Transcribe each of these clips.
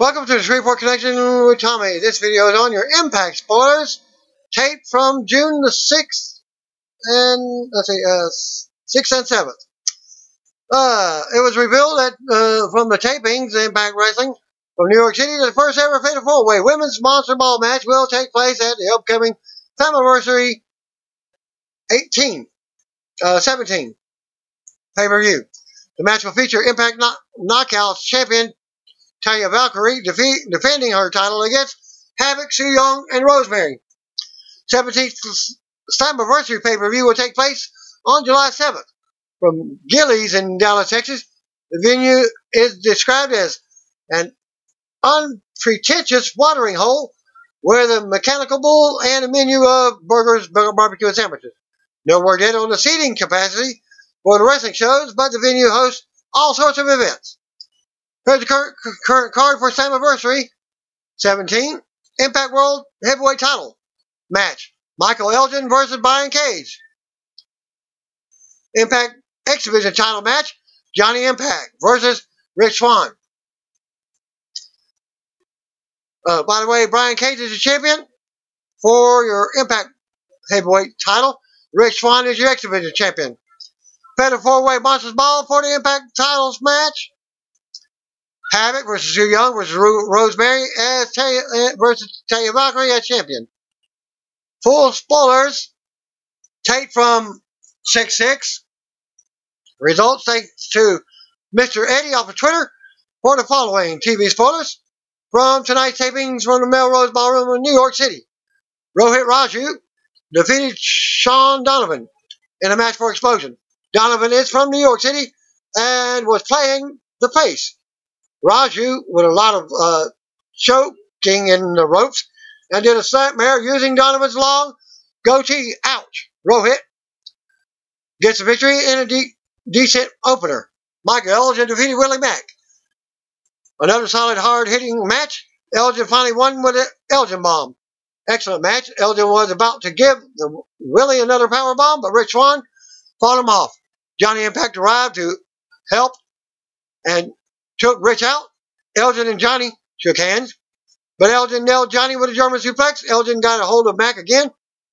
Welcome to the Shreveport Connection with Tommy. This video is on your Impact spoilers, taped from June the 6th and 6th and 7th. It was revealed that from the tapings, Impact Wrestling from New York City, the first ever Fatal 4-Way Women's Monster Ball match will take place at the upcoming Slammiversary 17 pay-per-view. The match will feature Impact Knockouts champion Taya Valkyrie defending her title against Havoc, Su Yung, and Rosemary. 17th Slammiversary pay-per-view will take place on July 7th. From Gilley's in Dallas, Texas, the venue is described as an unpretentious watering hole with a mechanical bull and a menu of burgers, barbecue, and sandwiches. No word yet on the seating capacity for the wrestling shows, but the venue hosts all sorts of events. Here's the current card for Slammiversary 17 Impact World Heavyweight Title match. Michael Elgin versus Brian Cage. Impact X Division Title match. Johnny Impact versus Rich Swann. By the way, Brian Cage is the champion for your Impact Heavyweight Title. Rich Swann is your X Division champion. Fatal 4-Way Monsters Ball for the Impact Titles match. Havoc versus Su Yung versus Rosemary versus Taya Valkyrie as champion. Full spoilers taped from 6/6. Results thanks to Mr. Eddie off of Twitter for the following TV spoilers from tonight's tapings from the Melrose Ballroom in New York City. Rohit Raju defeated Sean Donovan in a match for Explosion. Donovan is from New York City and was playing the face. Raju, with a lot of choking in the ropes, and did a snapmare using Donovan's long goatee. Ouch. Rohit gets the victory in a decent opener. Michael Elgin defeated Willie Mack. Another solid, hard-hitting match. Elgin finally won with an Elgin bomb. Excellent match. Elgin was about to give Willie another power bomb, but Rich Swann fought him off. Johnny Impact arrived to help and took Rich out. Elgin and Johnny shook hands, but Elgin nailed Johnny with a German suplex. Elgin got a hold of Mac again,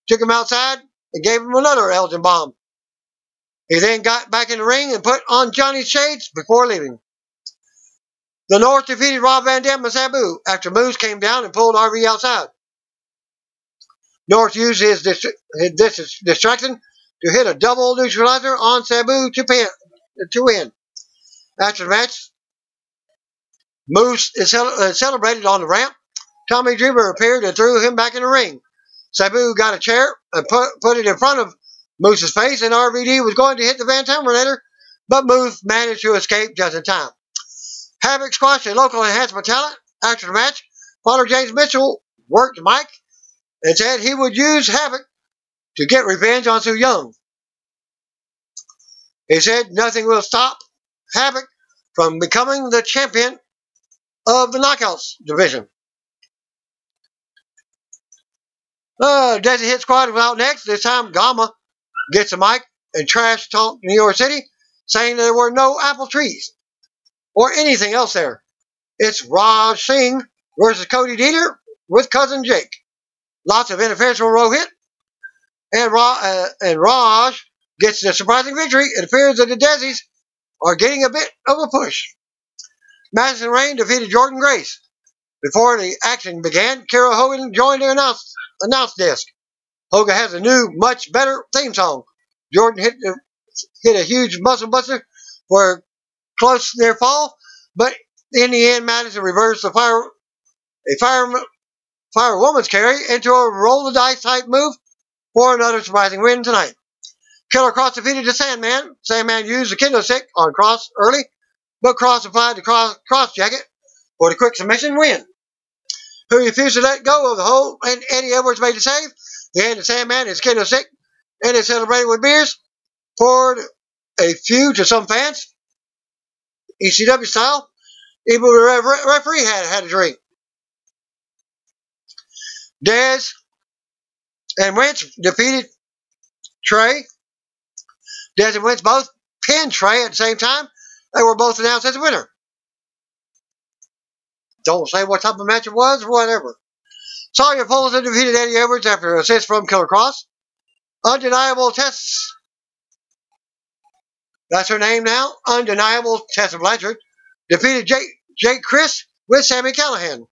took him outside, and gave him another Elgin bomb. He then got back in the ring and put on Johnny's shades before leaving. The North defeated Rob Van Dam and Sabu after Moose came down and pulled RV outside. North used his distraction to hit a double neutralizer on Sabu to win. After the match, Moose is celebrated on the ramp. Tommy Dreamer appeared and threw him back in the ring. Sabu got a chair and put it in front of Moose's face, and RVD was going to hit the Van Terminator, but Moose managed to escape just in time. Havoc squashed a local enhancement talent. After the match, Father James Mitchell worked Mike and said he would use Havoc to get revenge on Su Yung. He said nothing will stop Havoc from becoming the champion of the Knockouts division. Desi Hit Squad was out next. This time, Gama gets a mic and trash talk New York City, saying there were no apple trees or anything else there. It's Raj Singh versus Cody Dealer with Cousin Jake. Lots of interference from Rohit, and Raj gets the surprising victory. It appears that the Desis are getting a bit of a push. Madison Rayne defeated Jordan Grace. Before the action began, Kara Hogan joined the announce desk. Hogan has a new, much better theme song. Jordan hit a huge muscle buster for a close near fall, but in the end, Madison reversed a firewoman's carry into a roll the dice type move for another surprising win tonight. Killer Cross defeated the Sandman. Sandman used the kendo stick on Cross early, but Cross applied the cross jacket for the quick submission win. Who refused to let go of the hold, and Eddie Edwards made the save. He handed Sandman his kendo stick, and they celebrated with beers, poured a few to some fans, ECW style. Even the referee had a drink. Dez and Wentz defeated Trey. Dez and Wentz both pinned Trey at the same time. They were both announced as a winner. Don't say what type of match it was or whatever. Sawyer Fulton defeated Eddie Edwards after an assist from Killer Cross. Undeniable Tess. That's her name now. Undeniable Tessa Blanchard defeated Jake Chris with Sami Callihan.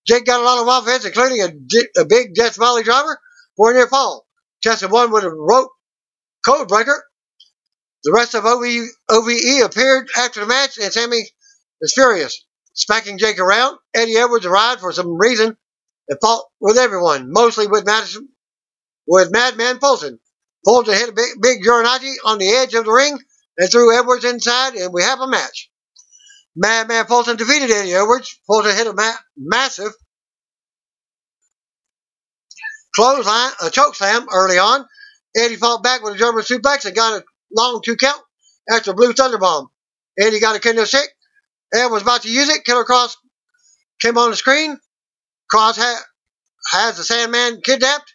Jake got a lot of offense, including a big Death Valley driver for a near fall. Tessa won with a rope code breaker. The rest of OVE appeared after the match, and Sami is furious, smacking Jake around. Eddie Edwards arrived for some reason and fought with everyone, mostly with Madman Fulton. Fulton hit a big Uranagi on the edge of the ring and threw Edwards inside, and we have a match. Madman Fulton defeated Eddie Edwards. Fulton hit a massive clothesline, a choke slam early on. Eddie fought back with a German suplex and got a long 2 count after a Blue Thunderbomb. Eddie got a kendo stick and was about to use it. Killer Cross came on the screen. Cross has the Sandman kidnapped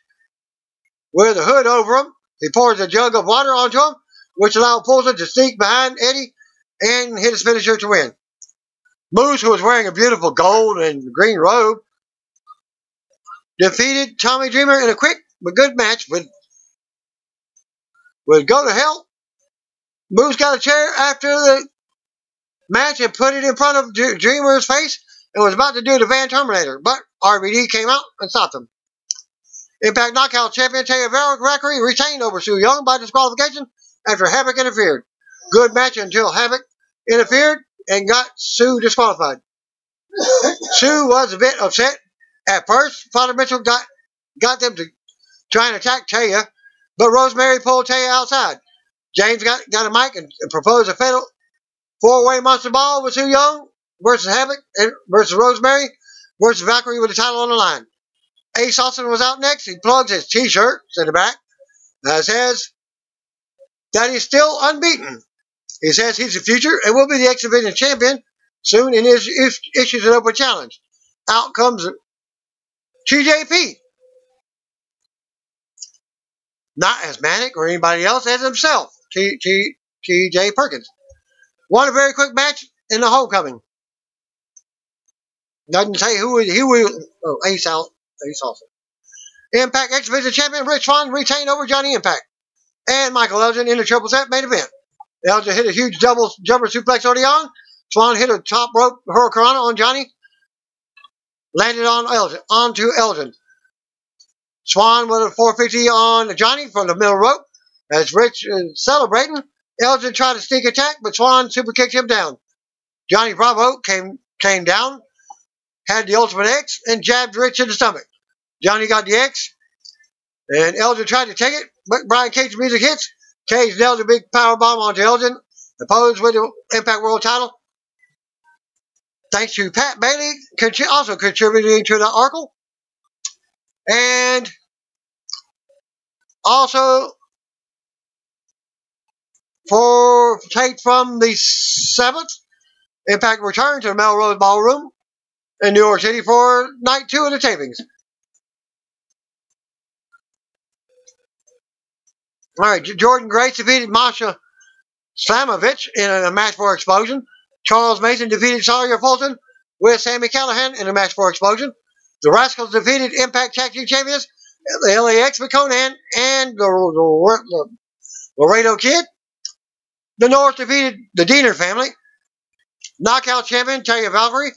with a hood over him. He pours a jug of water onto him, which allowed Fulton to sneak behind Eddie and hit his finisher to win. Moose, who was wearing a beautiful gold and green robe, defeated Tommy Dreamer in a quick but good match with Go to Hell. Moose got a chair after the match and put it in front of Dreamer's face and was about to do the Van Terminator, but RVD came out and stopped him. Impact Knockout Champion Taya Valkyrie retained over Su Yung by disqualification after Havoc interfered. Good match until Havoc interfered and got Su disqualified. Su was a bit upset at first. Father Mitchell got them to try and attack Taya, but Rosemary pulled Taya outside. James got a mic and proposed a fatal 4-way monster ball with Su Yung versus Havoc versus Rosemary versus Valkyrie with the title on the line. Ace Austin was out next. He plugs his t-shirt in the back that says that he's still unbeaten. He says he's the future and will be the X Division champion soon in his issues an open challenge. Out comes TJP. Not as manic or anybody else as himself. TJ Perkins. Won a very quick match in the homecoming. Doesn't say who Ace Austin. Impact X Division champion Rich Swann retained over Johnny Impact. And Michael Elgin in the triple threat main event. Elgin hit a huge double jumper suplex early on. Swann hit a top rope hurricanrana on Johnny. Landed onto Elgin. Swann with a 450 on Johnny from the middle rope. As Rich is celebrating, Elgin tried to sneak attack, but Swann super kicked him down. Johnny Bravo came down, had the ultimate X, and jabbed Rich in the stomach. Johnny got the X, and Elgin tried to take it, but Brian Cage's music hits. Cage nailed a big power bomb onto Elgin, opposed with the Impact World title. Thanks to Pat Bailey, also contributing to the Oracle. And also for take from the 7th, Impact returned to the Melrose Ballroom in New York City for night 2 of the tapings. All right, Jordan Grace defeated Masha Slamovich in a match for Explosion. Charles Mason defeated Sawyer Fulton with Sami Callihan in a match for Explosion. The Rascals defeated Impact Tag Team Champions, the LAX with Conan and the Laredo Kid. The North defeated the Diener family. Knockout champion Taya Valkyrie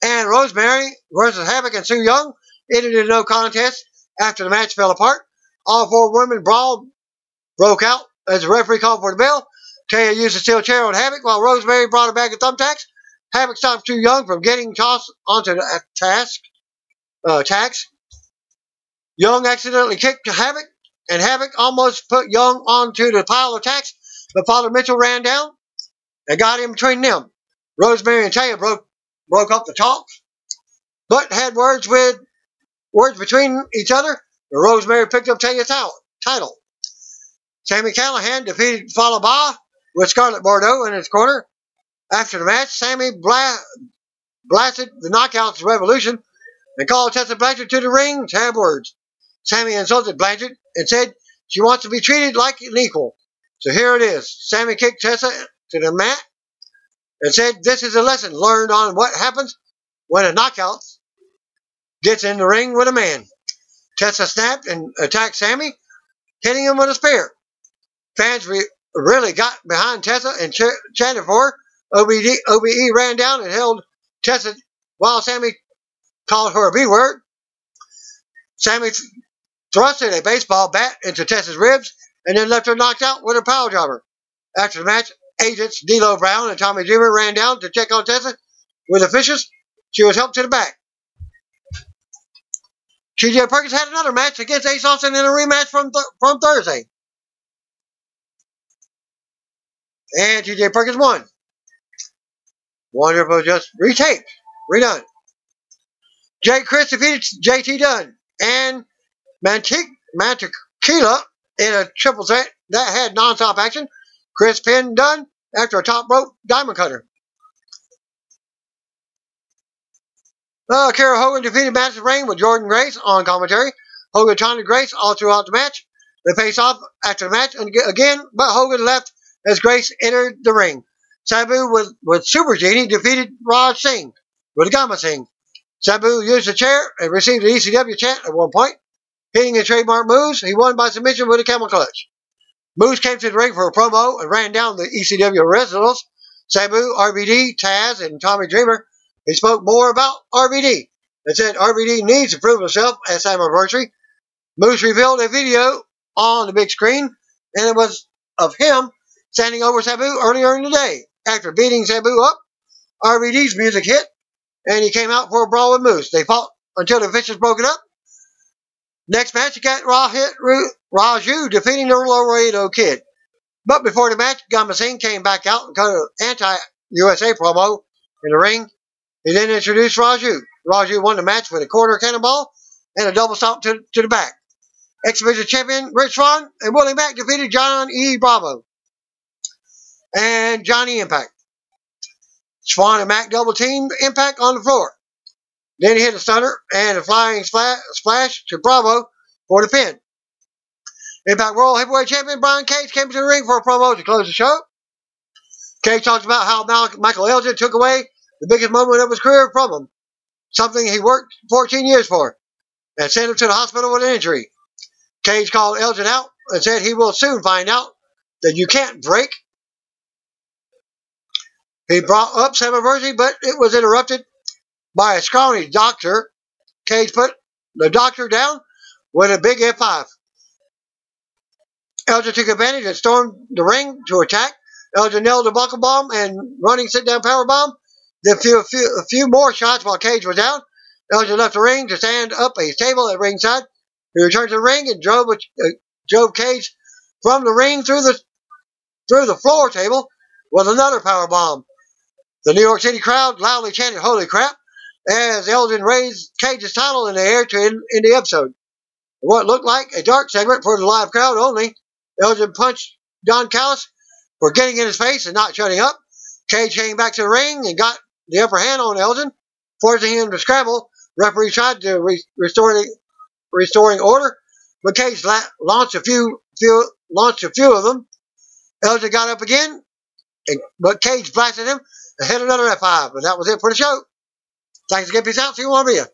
and Rosemary versus Havoc and Su Yung ended in no contest after the match fell apart. All 4 women brawl broke out as the referee called for the bell. Taya used a steel chair on Havoc while Rosemary brought a bag of thumbtacks. Havoc stopped Su Yung from getting tossed onto the tacks. Young accidentally kicked Havoc, and Havoc almost put Young onto the pile of tacks, but Father Mitchell ran down and got in between them. Rosemary and Taya broke up the talk, but had words between each other. Rosemary picked up Taya's title. Sami Callihan defeated Falaba with Scarlett Bordeaux in his corner. After the match, Sami blasted the Knockouts Revolution and called Tessa Blanchard to the ring to have words. Sami insulted Blanchard and said she wants to be treated like an equal. So here it is. Sami kicked Tessa to the mat and said this is a lesson learned on what happens when a knockout gets in the ring with a man. Tessa snapped and attacked Sammy, hitting him with a spear. Fans really got behind Tessa and chanted for her. OBE ran down and held Tessa while Sammy called her a B word. Sammy thrusted a baseball bat into Tessa's ribs and then left her knocked out with a power driver. After the match, agents D'Lo Brown and Tommy Dreamer ran down to check on Tessa with officials. She was helped to the back. TJ Perkins had another match against Ace Austin in a rematch from Thursday. And TJ Perkins won. Wonderful, just retaped, redone. Jake Chris defeated JT Dunn and Mantequilla in a triple threat that had non-stop action. Chris pinned Dunn after a top rope diamond cutter. Kara Hogan defeated Madison Rayne with Jordan Grace on commentary. Hogan taunted Grace all throughout the match. They faced off after the match again, but Hogan left as Grace entered the ring. Sabu with Super Genie defeated Raj Singh with a Gama Singh. Sabu used a chair and received an ECW chant at one point. Hitting a trademark moves, he won by submission with a camel clutch. Moose came to the ring for a promo and ran down the ECW originals. Sabu, RVD, Taz, and Tommy Dreamer. He spoke more about RVD and said RVD needs to prove himself at Slammiversary. Moose revealed a video on the big screen, and it was of him standing over Sabu earlier in the day. After beating Sabu up, RVD's music hit, and he came out for a brawl with Moose. They fought until the officials broke it up. Next match, you got Raju defeating the Laredo Kid. But before the match, Gama Singh came back out and cut an anti-USA promo in the ring. He then introduced Raju. Raju won the match with a quarter cannonball and a double stomp to the back. X-Division champion Rich Swann and Willie Mack defeated John E. Bravo and Johnny Impact. Swann and Mack double teamed Impact on the floor. Then he hit a stunner and a flying splash to Bravo for the pin. Impact World Heavyweight Champion Brian Cage came to the ring for a promo to close the show. Cage talks about how Michael Elgin took away the biggest moment of his career from him, something he worked 14 years for, and sent him to the hospital with an injury. Cage called Elgin out and said he will soon find out that you can't break. He brought up Slammiversary, but it was interrupted by a scrawny doctor. Cage put the doctor down with a big F5. Elgin took advantage and stormed the ring to attack. Elgin nailed a buckle bomb and running sit-down power bomb. Then a few more shots while Cage was down. Elgin left the ring to stand up a table at ringside. He returned to the ring and drove Cage from the ring through the floor table with another power bomb. The New York City crowd loudly chanted "Holy crap!" as Elgin raised Cage's title in the air to end the episode. What looked like a dark segment for the live crowd only. Elgin punched Don Callis for getting in his face and not shutting up. Cage came back to the ring and got the upper hand on Elgin, forcing him to scramble. Referee tried to restoring order, but Cage launched a few of them. Elgin got up again, but Cage blasted him and hit another F5, and that was it for the show. Thanks again. Peace out. See you on video.